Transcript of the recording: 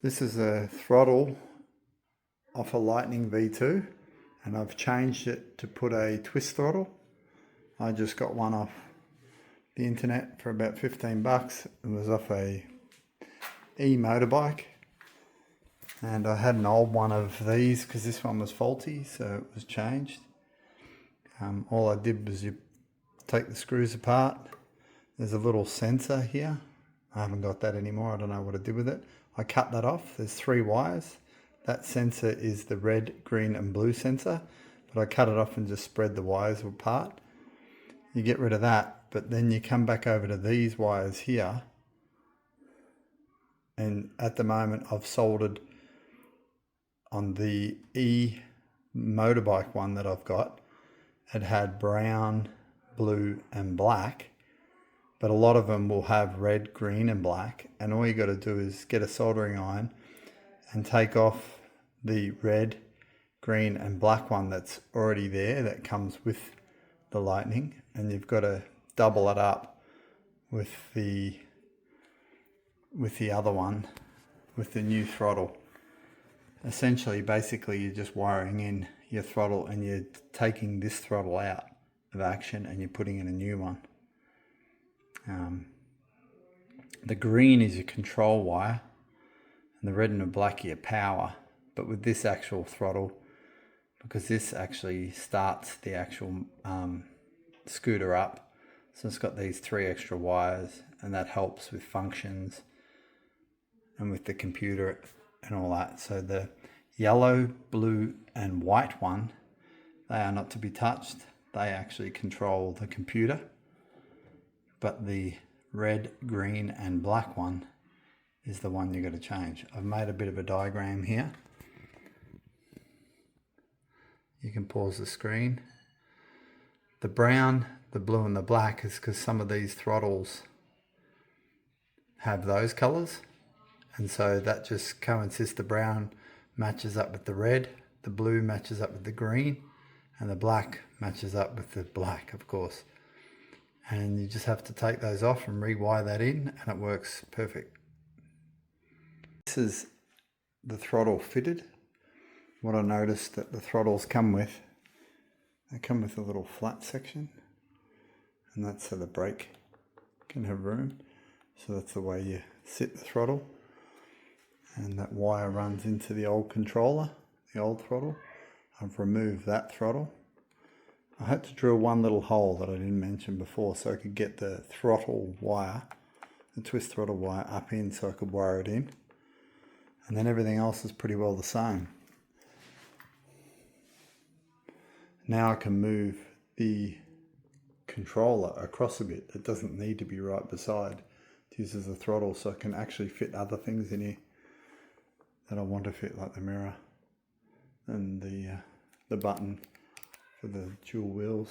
This is a throttle off a Lightning V2 and I've changed it to put a twist throttle. I just got one off the internet for about 15 bucks. It was off a e-motorbike and I had an old one of these because this one was faulty, so it was changed. All I did was you take the screws apart. There's a little sensor here. I haven't got that anymore. I don't know what I did with it. I cut that off. There's 3 wires. That sensor is the red, green and blue sensor, but I cut it off and just spread the wires apart. You get rid of that, but then you come back over to these wires here, and at the moment I've soldered on the e-motorbike one that I've got. It had brown, blue and black, but a lot of them will have red, green and black, and all you got to do is get a soldering iron and take off the red, green and black one that's already there, that comes with the Lightning, and you've got to double it up with the other one, with the new throttle. Essentially, basically you're just wiring in your throttle and you're taking this throttle out of action and you're putting in a new one. The green is your control wire and the red and the black are your power. But with this actual throttle, because this actually starts the actual scooter up, so it's got these 3 extra wires, and that helps with functions and with the computer and all that. So the yellow, blue and white one, they are not to be touched. They actually control the computer. But the red, green and black one is the one you've got to change. I've made a bit of a diagram here. You can pause the screen. The brown, the blue and the black is because some of these throttles have those colors, and so that just coincides. The brown matches up with the red, the blue matches up with the green, and the black matches up with the black, of course. And you just have to take those off and rewire that in, and it works perfect. This is the throttle fitted. What I noticed that the throttles come with, they come with a little flat section, and that's so the brake can have room. So that's the way you sit the throttle, and that wire runs into the old controller, the old throttle. I've removed that throttle. I had to drill one little hole that I didn't mention before so I could get the throttle wire, the twist throttle wire up in, so I could wire it in. And then everything else is pretty well the same. Now I can move the controller across a bit. It doesn't need to be right beside. It uses a throttle, so I can actually fit other things in here that I want to fit, like the mirror and the button for the dual wheels.